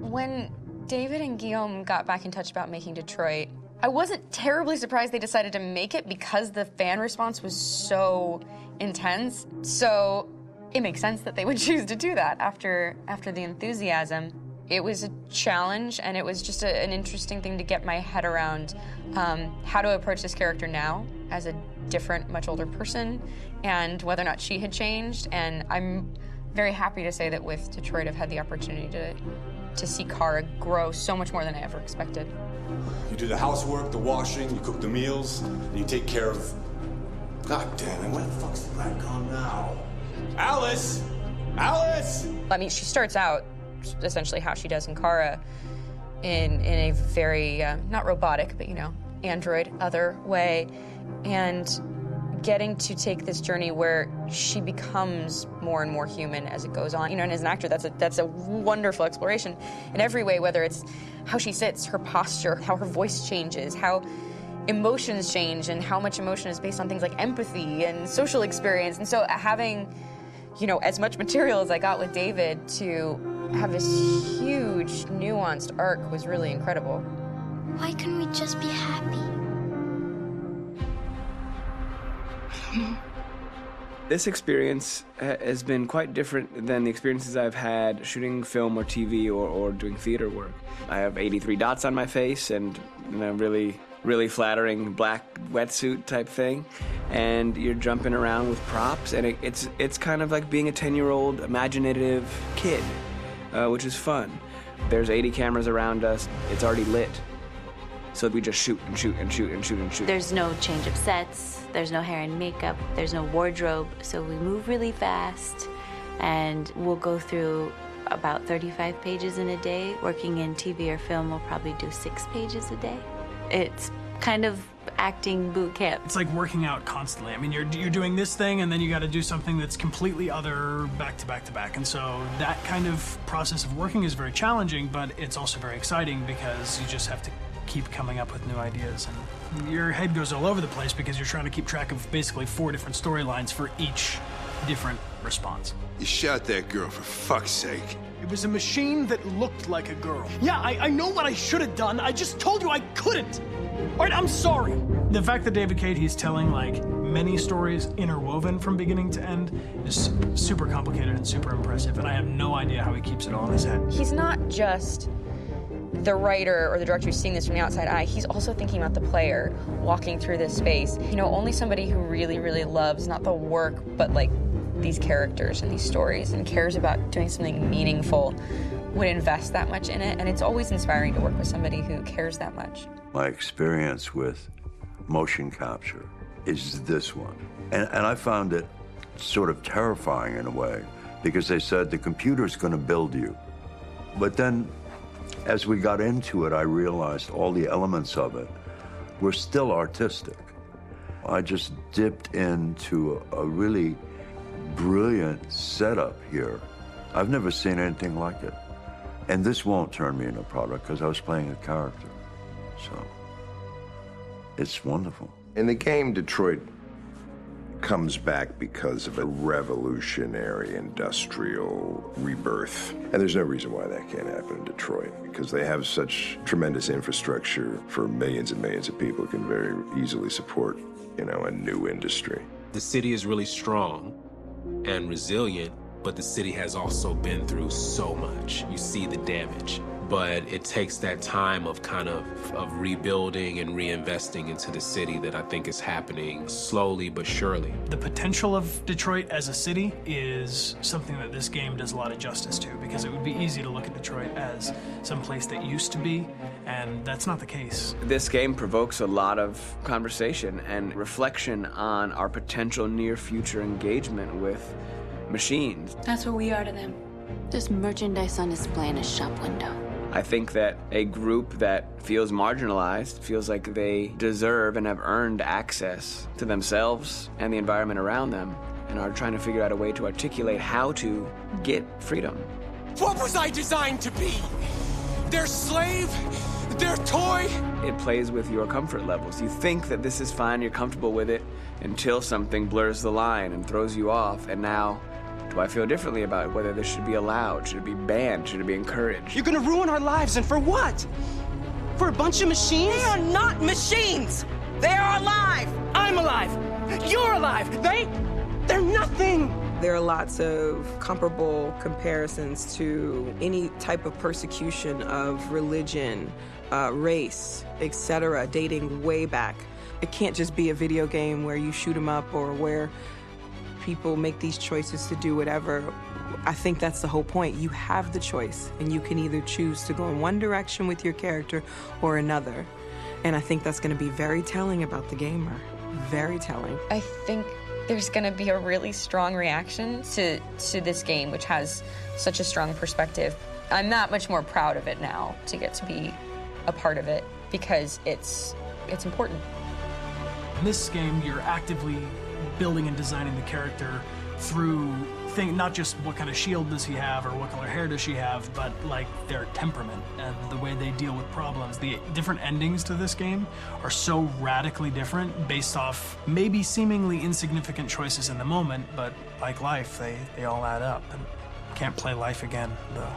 When David and Guillaume got back in touch about making Detroit, I wasn't terribly surprised they decided to make it because the fan response was so intense. So it makes sense that they would choose to do that after the enthusiasm. It was a challenge, and it was just an interesting thing to get my head around how to approach this character now as a different, much older person, and whether or not she had changed. And I'm very happy to say that with Detroit, I've had the opportunity to see Kara grow so much more than I ever expected. You do the housework, the washing, you cook the meals, and you take care of... God damn it, where the fuck's the rat gone now? Alice! Alice! I mean, she starts out essentially how she does in Kara in a very, not robotic, but, you know, android, other way, and getting to take this journey where she becomes more and more human as it goes on. You know, and as an actor, that's a wonderful exploration in every way, whether it's how she sits, her posture, how her voice changes, how emotions change, and how much emotion is based on things like empathy and social experience. And so having, you know, as much material as I got with David to have this huge, nuanced arc was really incredible. Why couldn't we just be happy? This experience has been quite different than the experiences I've had shooting film or TV or doing theater work. I have 83 dots on my face and, you know, really flattering black wetsuit type thing, and you're jumping around with props, and it's kind of like being a 10-year-old imaginative kid, which is fun. There's 80 cameras around us. It's already lit. So we just shoot and shoot and shoot and shoot and shoot. There's no change of sets, there's no hair and makeup, there's no wardrobe, so we move really fast, and we'll go through about 35 pages in a day. Working in TV or film, we'll probably do 6 pages a day. It's kind of acting boot camp. It's like working out constantly. I mean, you're doing this thing, and then you got to do something that's completely other back to back to back. And so that kind of process of working is very challenging, but it's also very exciting because you just have to keep coming up with new ideas, and your head goes all over the place because you're trying to keep track of basically 4 different storylines for each different response. You shot that girl, for fuck's sake. It was a machine that looked like a girl. Yeah, I know what I should have done. I just told you I couldn't. All right, I'm sorry. The fact that David Cade, he's telling like many stories interwoven from beginning to end is super complicated and super impressive, and I have no idea how he keeps it all in his head. He's not just the writer or the director who's seeing this from the outside eye, he's also thinking about the player walking through this space. You know, only somebody who really, really loves not the work, but like these characters and these stories and cares about doing something meaningful would invest that much in it. And it's always inspiring to work with somebody who cares that much. My experience with motion capture is this one. And I found it sort of terrifying in a way, because they said the computer's going to build you. But then as we got into it, I realized all the elements of it were still artistic. I just dipped into a really brilliant setup here. I've never seen anything like it. And this won't turn me into a product because I was playing a character. So it's wonderful. In the game, Detroit comes back because of a revolutionary industrial rebirth. And there's no reason why that can't happen in Detroit, because they have such tremendous infrastructure for millions and millions of people who can very easily support, you know, a new industry. The city is really strong and resilient, but the city has also been through so much. You see the damage. But it takes that time of kind of rebuilding and reinvesting into the city that I think is happening slowly but surely. The potential of Detroit as a city is something that this game does a lot of justice to, because it would be easy to look at Detroit as some place that used to be, and that's not the case. This game provokes a lot of conversation and reflection on our potential near-future engagement with machines. That's what we are to them. Just merchandise on display in a shop window. I think that a group that feels marginalized, feels like they deserve and have earned access to themselves and the environment around them, and are trying to figure out a way to articulate how to get freedom. What was I designed to be? Their slave? Their toy? It plays with your comfort levels. You think that this is fine, you're comfortable with it, until something blurs the line and throws you off, and now Do I feel differently about whether this should be allowed? Should it be banned? Should it be encouraged? You're gonna ruin our lives, and for what? For a bunch of machines? They are not machines! They are alive! I'm alive! You're alive! They're nothing! There are lots of comparable comparisons to any type of persecution of religion, race, etc., dating way back. It can't just be a video game where you shoot them up or where people make these choices to do whatever. I think that's the whole point. You have the choice, and you can either choose to go in one direction with your character or another. And I think that's going to be very telling about the gamer. Very telling. I think there's going to be a really strong reaction to this game, which has such a strong perspective. I'm that much more proud of it now to get to be a part of it because it's important. In this game, you're actively building and designing the character through not just what kind of shield does he have or what color hair does she have, but like their temperament and the way they deal with problems. The different endings to this game are so radically different based off maybe seemingly insignificant choices in the moment, but like life, they all add up. And can't play life again, though.